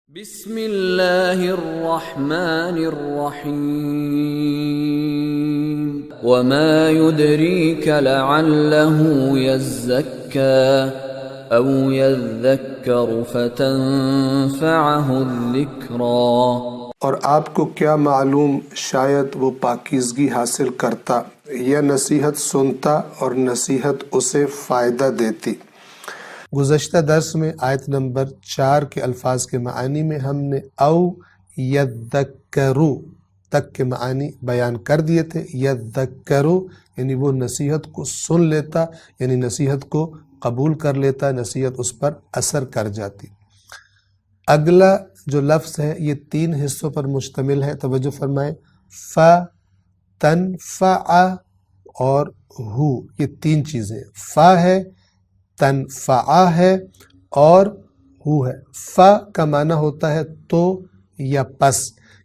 بسم اللہ الرحمن الرحیم وما يدريك لعله يزكى أو يذكر فتنفعه الذكرى، اور آپ کو کیا معلوم شاید وہ پاکیزگی حاصل کرتا یا نصیحت سنتا اور نصیحت اسے فائدہ دیتی۔ گزشتہ درس میں آیت نمبر 4 کے الفاظ کے معنی میں ہم نے او یذکرو تک کے معنی بیان کر دیے تھے۔ یذکرو یعنی وہ نصیحت کو سن لیتا، یعنی نصیحت کو قبول کر لیتا، نصیحت اس پر اثر کر جاتی۔ اگلا جو لفظ ہے یہ 3 حصوں پر مشتمل ہے، توجہ فرمائیں۔ فا، تنفع اور ہو، یہ 3 چیزیں۔ فا ہے، تنفع ہے اور ہو ہے۔ فا کا معنی ہوتا ہے تو یا پس،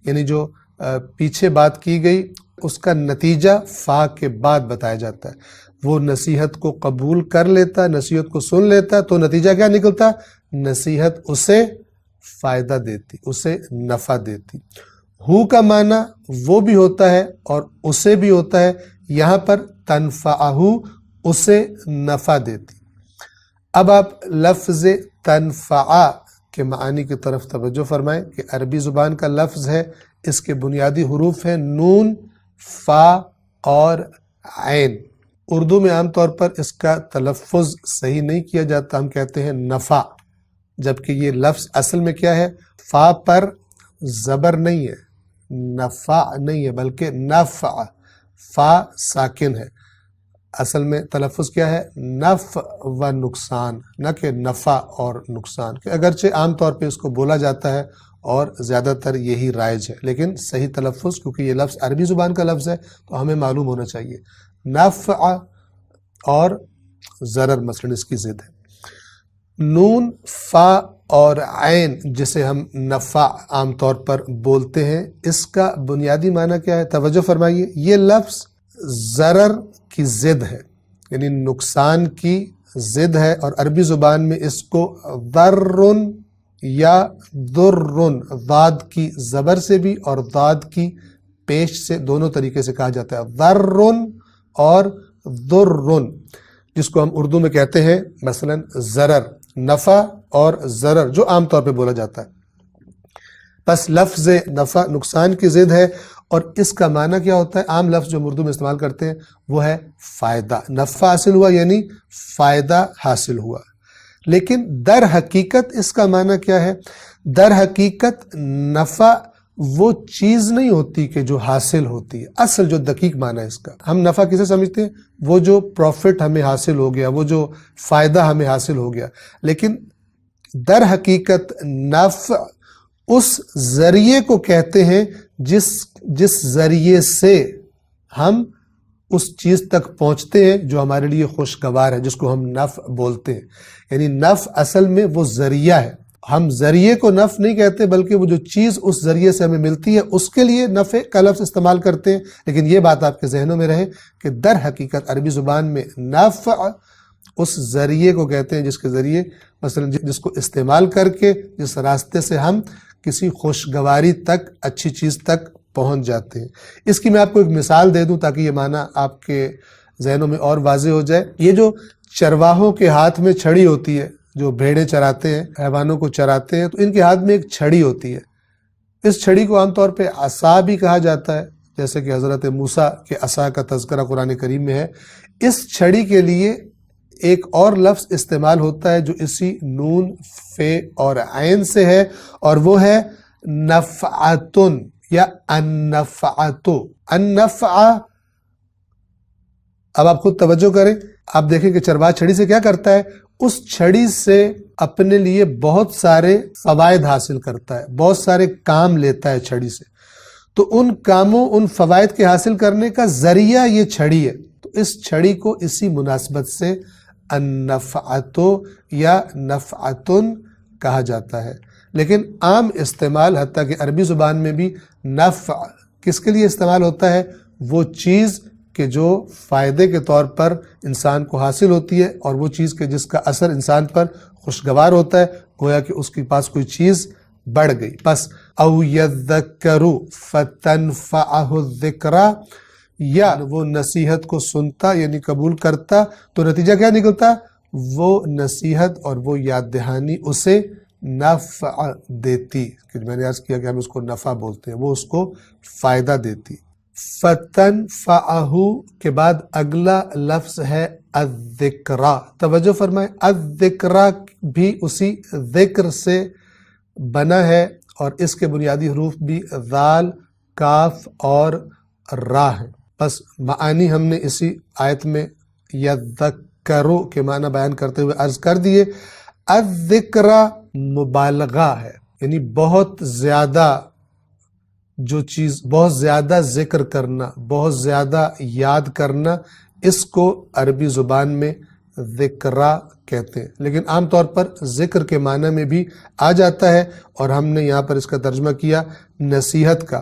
یعنی جو پیچھے بات کی گئی اس کا نتیجہ فا کے بعد بتایا جاتا ہے۔ وہ نصیحت کو قبول کر لیتا، نصیحت کو سن لیتا، تو نتیجہ کیا نکلتا؟ نصیحت اسے فائدہ دیتی، اسے نفع دیتی۔ ہو کا معنی وہ بھی ہوتا ہے اور اسے بھی ہوتا ہے، یہاں پر تنفعہ اسے نفع دیتی۔ اب آپ لفظ تنفع کے معنی کی طرف توجہ فرمائیں کہ عربی زبان کا لفظ ہے، اس کے بنیادی حروف ہیں نون، فا اور عین۔ اردو میں عام طور پر اس کا تلفظ صحیح نہیں کیا جاتا، ہم کہتے ہیں نفع، جبکہ یہ لفظ اصل میں کیا ہے؟ فا پر زبر نہیں ہے، نفع نہیں ہے بلکہ نفع، فا ساکن ہے۔ اصل میں تلفظ کیا ہے؟ نفع و نقصان، نہ کہ نفع اور نقصان، کہ اگرچہ عام طور پہ اس کو بولا جاتا ہے اور زیادہ تر یہی رائج ہے، لیکن صحیح تلفظ، کیونکہ یہ لفظ عربی زبان کا لفظ ہے تو ہمیں معلوم ہونا چاہیے۔ نفع اور ضرر مثلا اس کی ضد ہے۔ نون، فا اور عین جسے ہم نفع عام طور پر بولتے ہیں، اس کا بنیادی معنی کیا ہے؟ توجہ فرمائیے، یہ لفظ ضرر کی ضد ہے، یعنی نقصان کی ضد ہے، اور عربی زبان میں اس کو ضر یا ضر، ضاد کی زبر سے بھی اور ضاد کی پیش سے، دونوں طریقے سے کہا جاتا ہے، ضر اور ضر، جس کو ہم اردو میں کہتے ہیں مثلا ضرر، نفع اور ضرر جو عام طور پہ بولا جاتا ہے۔ بس لفظ نفع نقصان کی ضد ہے، اور اس کا معنی کیا ہوتا ہے؟ عام لفظ جو ہم اردو میں استعمال کرتے ہیں وہ ہے فائدہ۔ نفع حاصل ہوا یعنی فائدہ حاصل ہوا، لیکن در حقیقت اس کا معنی کیا ہے؟ در حقیقت نفع وہ چیز نہیں ہوتی کہ جو حاصل ہوتی ہے، اصل جو دقیق معنی ہے اس کا۔ ہم نفع کسے سمجھتے ہیں؟ وہ جو پروفٹ ہمیں حاصل ہو گیا، وہ جو فائدہ ہمیں حاصل ہو گیا، لیکن در حقیقت نفع اس ذریعے کو کہتے ہیں جس ذریعے سے ہم اس چیز تک پہنچتے ہیں جو ہمارے لیے خوشگوار ہے، جس کو ہم نفع بولتے ہیں۔ یعنی نفع اصل میں وہ ذریعہ ہے، ہم ذریعے کو نفع نہیں کہتے بلکہ وہ جو چیز اس ذریعے سے ہمیں ملتی ہے اس کے لیے نفع کا لفظ استعمال کرتے ہیں۔ لیکن یہ بات آپ کے ذہنوں میں رہے کہ در حقیقت عربی زبان میں نفع اس ذریعے کو کہتے ہیں جس کے ذریعے مثلا جس کو استعمال کر کے جس راستے سے ہم کسی خوشگواری تک، اچھی چیز تک پہنچ جاتے ہیں۔ اس کی میں آپ کو ایک مثال دے دوں تاکہ یہ معنی آپ کے ذہنوں میں اور واضح ہو جائے۔ یہ جو چرواہوں کے ہاتھ میں چھڑی ہوتی ہے، جو بھیڑیں چراتے ہیں، حیوانوں کو چراتے ہیں، تو ان کے ہاتھ میں ایک چھڑی ہوتی ہے۔ اس چھڑی کو عام طور پہ عصا بھی کہا جاتا ہے، جیسے کہ حضرت موسیٰ کے عصا کا تذکرہ قرآن کریم میں ہے۔ اس چھڑی کے لیے ایک اور لفظ استعمال ہوتا ہے جو اسی نون، فے اور عین سے ہے، اور وہ ہے نفعتن یا النفعتو۔ النفع، اب آپ خود توجہ کریں، آپ دیکھیں کہ چرواہ چھڑی سے کیا کرتا ہے؟ اس چھڑی سے اپنے لیے بہت سارے فوائد حاصل کرتا ہے، بہت سارے کام لیتا ہے چھڑی سے، تو ان کاموں، ان فوائد کے حاصل کرنے کا ذریعہ یہ چھڑی ہے۔ تو اس چھڑی کو اسی مناسبت سے النفعتو یا نفعتن کہا جاتا ہے۔ لیکن عام استعمال، حتیٰ کہ عربی زبان میں بھی نفع کس کے لیے استعمال ہوتا ہے؟ وہ چیز کہ جو فائدے کے طور پر انسان کو حاصل ہوتی ہے، اور وہ چیز کہ جس کا اثر انسان پر خوشگوار ہوتا ہے، گویا کہ اس کے پاس کوئی چیز بڑھ گئی. بس او یذکروا فتنفعہ الذکریٰ، یا وہ نصیحت کو سنتا یعنی قبول کرتا تو نتیجہ کیا نکلتا؟ وہ نصیحت اور وہ یاد دہانی اسے نفع دیتی، کہ میں نے عرض کیا کہ ہم اس کو نفع بولتے ہیں، وہ اس کو فائدہ دیتی. فتنفعہ کے بعد اگلا لفظ ہے الذکریٰ. توجہ فرمائیں، الذکریٰ بھی اسی ذکر سے بنا ہے اور اس کے بنیادی حروف بھی ذال، کاف اور را ہیں. بس معانی ہم نے اسی آیت میں یذکروا کے معنی بیان کرتے ہوئے عرض کر دیے. الذکریٰ مبالغہ ہے، یعنی بہت زیادہ جو چیز، بہت زیادہ ذکر کرنا، بہت زیادہ یاد کرنا، اس کو عربی زبان میں ذکریٰ کہتے ہیں. لیکن عام طور پر ذکر کے معنی میں بھی آ جاتا ہے اور ہم نے یہاں پر اس کا ترجمہ کیا نصیحت کا.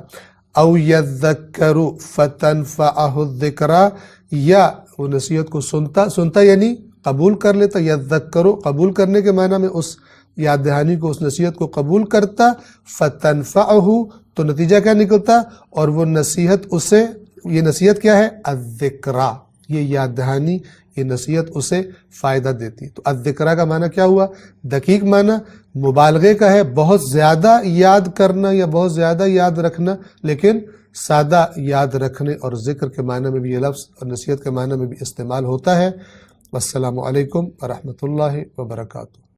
او یذکروا فتنفعہ الذکریٰ، یا وہ نصیحت کو سنتا یعنی قبول کر لیتا. یذکروا قبول کرنے کے معنی میں اس یاد دہانی کو، اس نصیحت کو قبول کرتا. فتنفعہ تو نتیجہ کیا نکلتا؟ اور وہ نصیحت اسے، یہ نصیحت کیا ہے؟ الذکریٰ، یہ یاد دہانی، یہ نصیحت اسے فائدہ دیتی. تو الذکریٰ کا معنی کیا ہوا؟ دقیق معنی مبالغے کا ہے، بہت زیادہ یاد کرنا یا بہت زیادہ یاد رکھنا، لیکن سادہ یاد رکھنے اور ذکر کے معنی میں بھی یہ لفظ اور نصیحت کے معنی میں بھی استعمال ہوتا ہے. والسلام علیکم ورحمۃ اللہ وبرکاتہ.